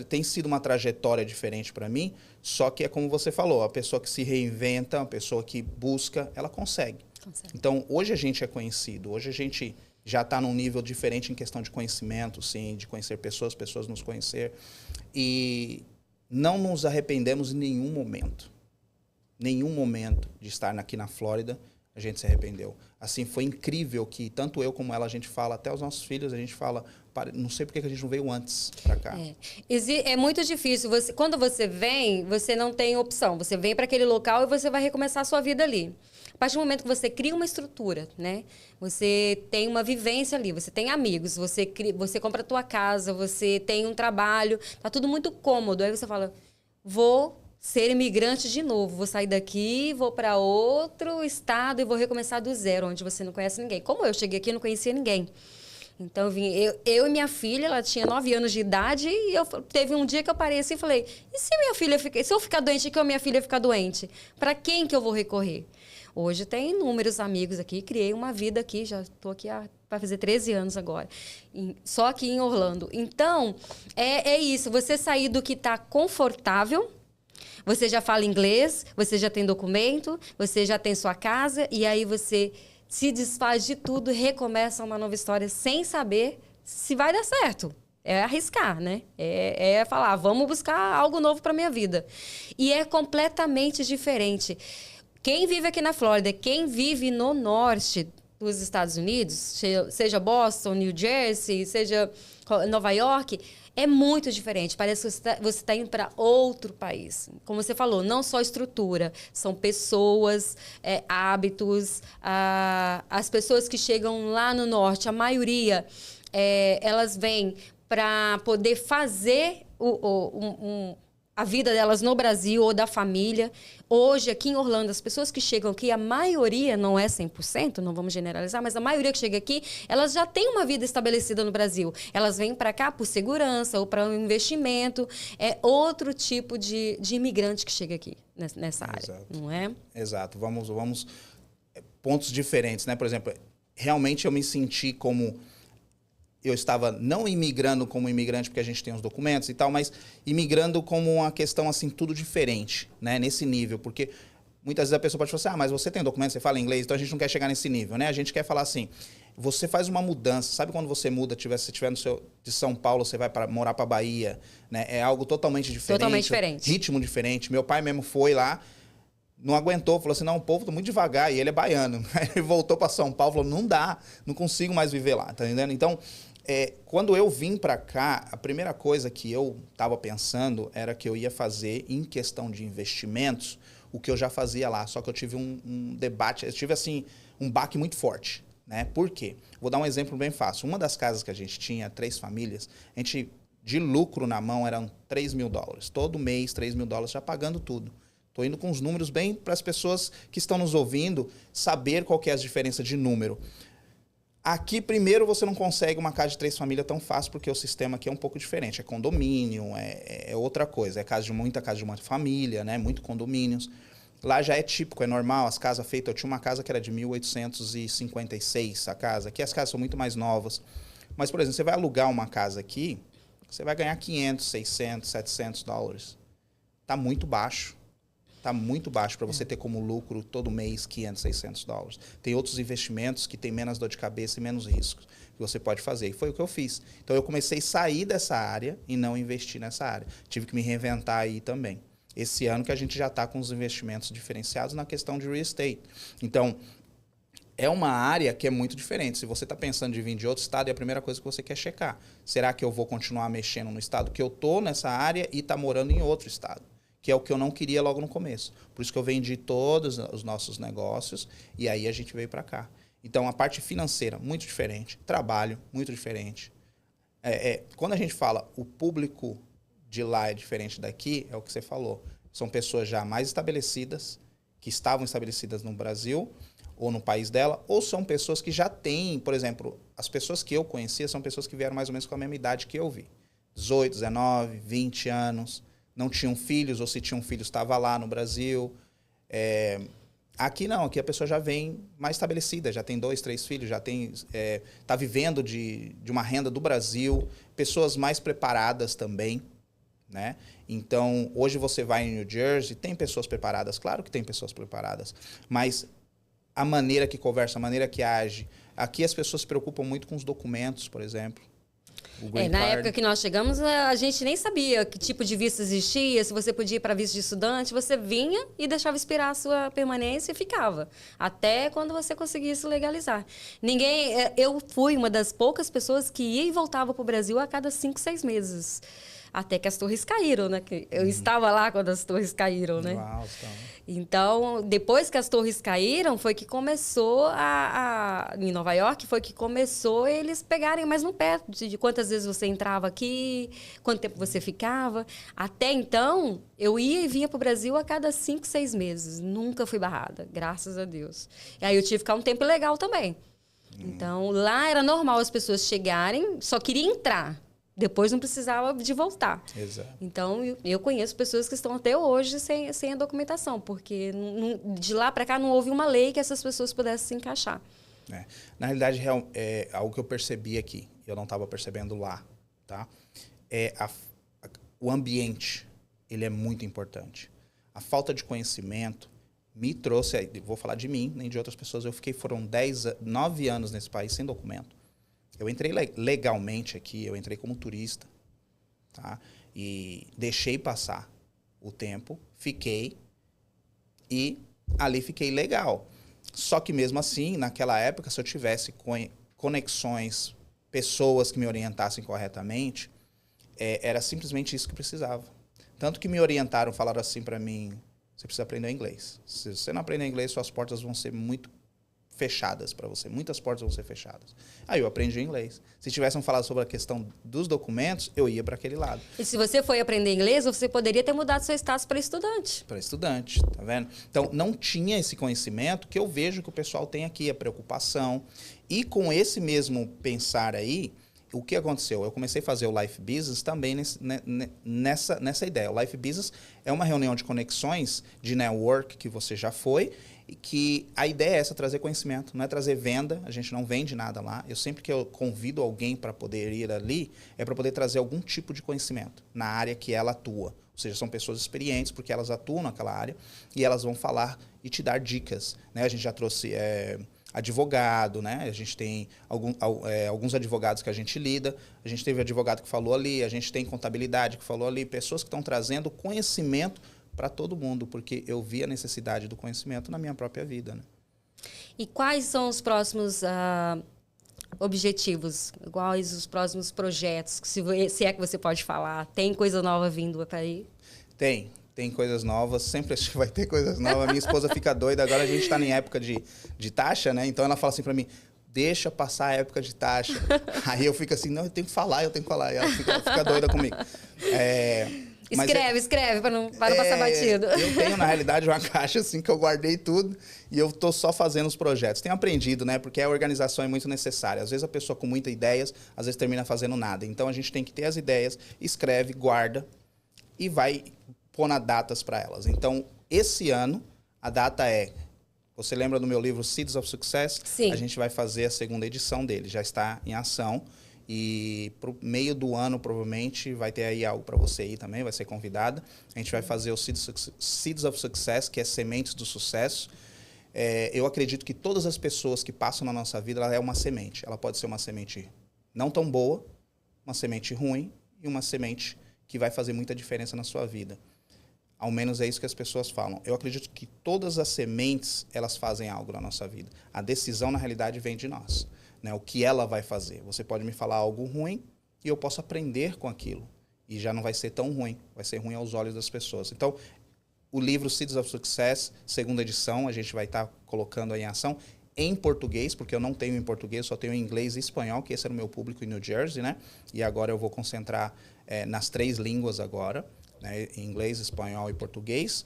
B: tem sido uma trajetória diferente para mim, só que é como você falou, a pessoa que se reinventa, a pessoa que busca, ela consegue. Então, hoje a gente é conhecido, hoje a gente já está num nível diferente em questão de conhecimento, sim, de conhecer pessoas nos conhecer. E não nos arrependemos em nenhum momento de estar aqui na Flórida. A gente se arrependeu. Assim, foi incrível que tanto eu como ela, a gente fala, até os nossos filhos, a gente fala, não sei por que a gente não veio antes para cá.
A: É muito difícil. Quando você vem, você não tem opção. Você vem para aquele local e você vai recomeçar a sua vida ali. A partir do momento que você cria uma estrutura, né? Você tem uma vivência ali, você tem amigos, você compra a tua casa, você tem um trabalho, tá tudo muito cômodo. Aí você fala, vou ser imigrante de novo. Vou sair daqui, vou para outro estado e vou recomeçar do zero, onde você não conhece ninguém. Como eu cheguei aqui, eu não conhecia ninguém. Então, eu e minha filha, ela tinha 9 anos de idade, e teve um dia que eu parei assim e falei, e se eu ficar doente aqui ou minha filha ficar doente? Para quem que eu vou recorrer? Hoje tem inúmeros amigos aqui, criei uma vida aqui, já estou aqui para fazer 13 anos agora, só aqui em Orlando. Então, é isso, você sair do que está confortável. Você já fala inglês, você já tem documento, você já tem sua casa, e aí você se desfaz de tudo e recomeça uma nova história sem saber se vai dar certo. É arriscar, né? É falar, vamos buscar algo novo para minha vida. E é completamente diferente. Quem vive aqui na Flórida, quem vive no norte dos Estados Unidos, seja Boston, New Jersey, seja Nova York, é muito diferente. Parece que você está indo para outro país. Como você falou, não só estrutura, são pessoas, hábitos. As pessoas que chegam lá no norte, a maioria, elas vêm para poder fazer a vida delas no Brasil ou da família. Hoje, aqui em Orlando, as pessoas que chegam aqui, a maioria, não é 100%, não vamos generalizar, mas a maioria que chega aqui, elas já têm uma vida estabelecida no Brasil. Elas vêm para cá por segurança ou para um investimento. É outro tipo de imigrante que chega aqui nessa área,
B: Exato.
A: Não é?
B: Exato. Vamos pontos diferentes, né? Por exemplo, realmente eu me senti como... Eu estava não imigrando como imigrante, porque a gente tem os documentos e tal, mas imigrando como uma questão, assim, tudo diferente, né? Nesse nível. Porque muitas vezes a pessoa pode falar assim, mas você tem documento, você fala inglês, então a gente não quer chegar nesse nível, né? A gente quer falar assim, você faz uma mudança, sabe quando você muda, se estiver de São Paulo, você vai morar para Bahia, né? É algo totalmente diferente.
A: Totalmente diferente.
B: Ritmo diferente. Meu pai mesmo foi lá, não aguentou, falou assim, não, o povo tá muito devagar, e ele é baiano. Ele voltou para São Paulo, falou, não dá, não consigo mais viver lá, tá entendendo? Então, quando eu vim para cá, a primeira coisa que eu estava pensando era que eu ia fazer, em questão de investimentos, o que eu já fazia lá, só que eu tive um debate, eu tive assim, um baque muito forte, né? Por quê? Vou dar um exemplo bem fácil. Uma das casas que a gente tinha, 3 famílias, a gente, de lucro na mão, eram $3.000. Todo mês, $3.000, já pagando tudo. Estou indo com os números bem para as pessoas que estão nos ouvindo saber qual que é a diferença de número. Aqui, primeiro, você não consegue uma casa de 3 famílias tão fácil, porque o sistema aqui é um pouco diferente. É condomínio, é outra coisa. É muita casa de uma família, né? Muito condomínios. Lá já é típico, é normal. As casas feitas... Eu tinha uma casa que era de 1856, a casa. Aqui as casas são muito mais novas. Mas, por exemplo, você vai alugar uma casa aqui, você vai ganhar $500, $600, $700. Tá muito baixo. Está muito baixo para você ter como lucro todo mês $500, $600. Tem outros investimentos que têm menos dor de cabeça e menos riscos que você pode fazer. E foi o que eu fiz. Então, eu comecei a sair dessa área e não investir nessa área. Tive que me reinventar aí também. Esse ano que a gente já está com os investimentos diferenciados na questão de real estate. Então, é uma área que é muito diferente. Se você está pensando em vir de outro estado, é a primeira coisa que você quer checar. Será que eu vou continuar mexendo no estado que eu estou nessa área e está morando em outro estado? Que é o que eu não queria logo no começo. Por isso que eu vendi todos os nossos negócios e aí a gente veio para cá. Então, a parte financeira, muito diferente. Trabalho, muito diferente. Quando a gente fala o público de lá é diferente daqui, é o que você falou. São pessoas já mais estabelecidas, que estavam estabelecidas no Brasil ou no país dela, ou são pessoas que já têm, por exemplo, as pessoas que eu conhecia são pessoas que vieram mais ou menos com a mesma idade que eu vi. 18, 19, 20 anos. Não tinham filhos, ou se tinham filhos, estava lá no Brasil. Aqui não, aqui a pessoa já vem mais estabelecida, já tem 2, 3 filhos, já tem, está vivendo de uma renda do Brasil, pessoas mais preparadas também, né? Então, hoje você vai em New Jersey, tem pessoas preparadas, claro que tem pessoas preparadas, mas a maneira que conversa, a maneira que age, aqui as pessoas se preocupam muito com os documentos, por exemplo.
A: Na época que nós chegamos, a gente nem sabia que tipo de visto existia, se você podia ir para visto de estudante, você vinha e deixava expirar a sua permanência e ficava, até quando você conseguisse legalizar. Eu fui uma das poucas pessoas que ia e voltava para o Brasil a cada 5, 6 meses. Até que as torres caíram, né? Eu estava lá quando as torres caíram, né?
B: Uau,
A: então, depois que as torres caíram, foi que começou em Nova York, foi que começou eles pegarem mais no pé de quantas vezes você entrava aqui, quanto tempo você ficava. Até então, eu ia e vinha para o Brasil a cada 5, 6 meses. Nunca fui barrada, graças a Deus. E aí eu tive que ficar um tempo legal também. Então, lá era normal as pessoas chegarem, só queria entrar. Depois não precisava de voltar.
B: Exato.
A: Então, eu conheço pessoas que estão até hoje sem a documentação, porque de lá para cá não houve uma lei que essas pessoas pudessem se encaixar.
B: Na realidade, é algo que eu percebi aqui, eu não estava percebendo lá, tá? O ambiente, ele é muito importante. A falta de conhecimento me trouxe, vou falar de mim, nem de outras pessoas, foram 9 anos nesse país sem documento. Eu entrei legalmente aqui, eu entrei como turista, tá? E deixei passar o tempo, fiquei e ali fiquei legal. Só que mesmo assim, naquela época, se eu tivesse conexões, pessoas que me orientassem corretamente, era simplesmente isso que precisava. Tanto que me orientaram, falaram assim para mim, você precisa aprender inglês. Se você não aprender inglês, suas portas vão ser muito fechadas para você. Muitas portas vão ser fechadas. Aí eu aprendi inglês. Se tivessem falado sobre a questão dos documentos, eu ia para aquele lado.
A: E se você foi aprender inglês, você poderia ter mudado seu status para estudante.
B: Para estudante, tá vendo? Então, não tinha esse conhecimento que eu vejo que o pessoal tem aqui, a preocupação. E com esse mesmo pensar aí, o que aconteceu? Eu comecei a fazer o Life Business também nessa ideia. O Life Business é uma reunião de conexões, de network que você já foi, e que a ideia é essa, trazer conhecimento, não é trazer venda, a gente não vende nada lá. Eu sempre que eu convido alguém para poder ir ali, é para poder trazer algum tipo de conhecimento na área que ela atua, Ou seja, são pessoas experientes, porque elas atuam naquela área e elas vão falar e te dar dicas, né? A gente já trouxe advogado, né? A gente tem alguns advogados que a gente lida, a gente teve advogado que falou ali, a gente tem contabilidade que falou ali, pessoas que estão trazendo conhecimento para todo mundo, porque eu vi a necessidade do conhecimento na minha própria vida, né?
A: E quais são os próximos objetivos? Quais os próximos projetos? Se é que você pode falar. Tem coisa nova vindo para aí?
B: Tem coisas novas. Sempre acho que vai ter coisas novas. Minha esposa fica doida. Agora a gente está em época de taxa, né? Então ela fala assim para mim, deixa passar a época de taxa. Aí eu fico assim, não, eu tenho que falar. E ela fica doida comigo.
A: Escreve para não passar batido.
B: Eu tenho, na realidade, uma caixa assim que eu guardei tudo e eu tô só fazendo os projetos. Tenho aprendido, né? Porque a organização é muito necessária. Às vezes a pessoa com muitas ideias, às vezes termina fazendo nada. Então a gente tem que ter as ideias, escreve, guarda e vai pôr na datas para elas. Então, esse ano, a data é... Você lembra do meu livro Seeds of Success?
A: Sim.
B: A gente vai fazer a segunda edição dele. Já está em ação. E pro meio do ano, provavelmente, vai ter aí algo para você ir também, vai ser convidada. A gente vai fazer o Seeds of Success, que é Sementes do Sucesso. Eu acredito que todas as pessoas que passam na nossa vida, ela é uma semente. Ela pode ser uma semente não tão boa, uma semente ruim e uma semente que vai fazer muita diferença na sua vida. Ao menos é isso que as pessoas falam. Eu acredito que todas as sementes, elas fazem algo na nossa vida. A decisão, na realidade, vem de nós. Né, o que ela vai fazer. Você pode me falar algo ruim e eu posso aprender com aquilo. E já não vai ser tão ruim. Vai ser ruim aos olhos das pessoas. Então, o livro Seeds of Success, segunda edição, a gente vai estar colocando aí em ação em português, porque eu não tenho em português, só tenho em inglês e espanhol, que esse era o meu público em New Jersey, né? E agora eu vou concentrar nas 3 línguas agora, né? Em inglês, espanhol e português.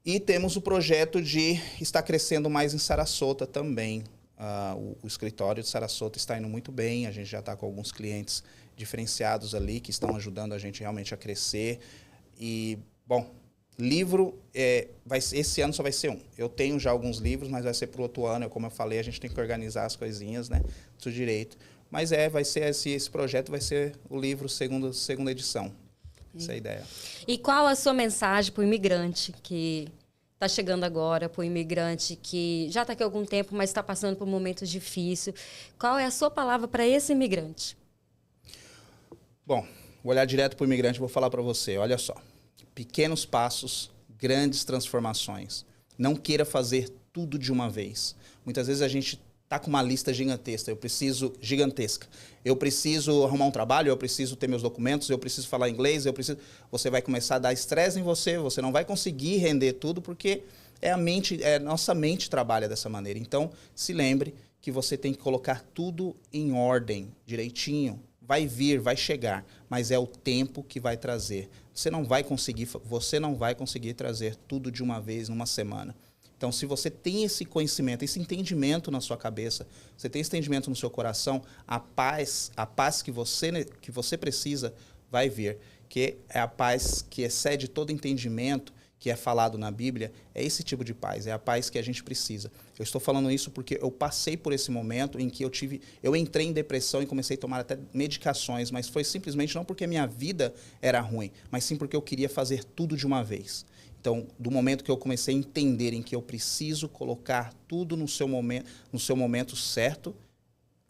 B: E temos o projeto de estar crescendo mais em Sarasota também. O escritório de Sarasota está indo muito bem, a gente já está com alguns clientes diferenciados ali que estão ajudando a gente realmente a crescer. E, bom, livro, esse ano só vai ser um. Eu tenho já alguns livros, mas vai ser para o outro ano. Como eu falei, a gente tem que organizar as coisinhas, né? Tudo direito. Mas vai ser esse projeto vai ser o livro segunda edição. Essa é a ideia.
A: E qual a sua mensagem para o imigrante que está chegando agora, para o imigrante que já está aqui há algum tempo, mas está passando por um momento difícil? Qual é a sua palavra para esse imigrante?
B: Bom, vou olhar direto para o imigrante e vou falar para você. Olha só, pequenos passos, grandes transformações. Não queira fazer tudo de uma vez. Muitas vezes a gente está com uma lista gigantesca. Eu preciso arrumar um trabalho, eu preciso ter meus documentos, eu preciso falar inglês, Você vai começar a dar estresse em você, você não vai conseguir render tudo, porque nossa mente trabalha dessa maneira. Então, se lembre que você tem que colocar tudo em ordem, direitinho. Vai vir, vai chegar, mas é o tempo que vai trazer. Você não vai conseguir trazer tudo de uma vez, numa semana. Então, se você tem esse conhecimento, esse entendimento na sua cabeça, você tem esse entendimento no seu coração, a paz que você precisa vai vir. Que é a paz que excede todo entendimento que é falado na Bíblia, é esse tipo de paz, é a paz que a gente precisa. Eu estou falando isso porque eu passei por esse momento em que eu entrei em depressão e comecei a tomar até medicações, mas foi simplesmente não porque a minha vida era ruim, mas sim porque eu queria fazer tudo de uma vez. Então, do momento que eu comecei a entender em que eu preciso colocar tudo no seu momento certo,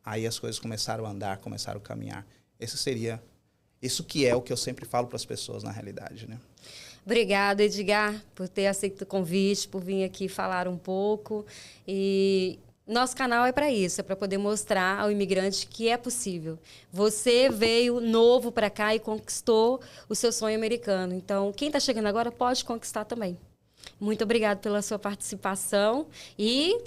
B: aí as coisas começaram a andar, começaram a caminhar. Isso que é o que eu sempre falo para as pessoas, na realidade, né?
A: Obrigada, Edgar, por ter aceito o convite, por vir aqui falar um pouco. E nosso canal é para isso, é para poder mostrar ao imigrante que é possível. Você veio novo para cá e conquistou o seu sonho americano. Então, quem está chegando agora pode conquistar também. Muito obrigada pela sua participação e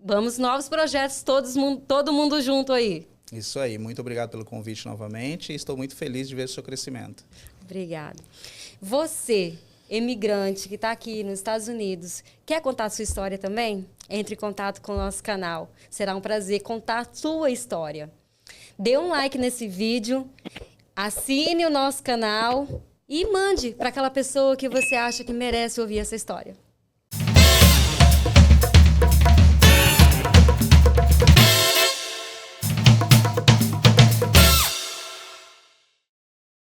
A: vamos novos projetos, todo mundo junto aí.
B: Isso aí, muito obrigado pelo convite novamente e estou muito feliz de ver o seu crescimento.
A: Obrigada. Você, imigrante que está aqui nos Estados Unidos, quer contar a sua história também? Entre em contato com o nosso canal. Será um prazer contar a sua história. Dê um like nesse vídeo, assine o nosso canal e mande para aquela pessoa que você acha que merece ouvir essa história.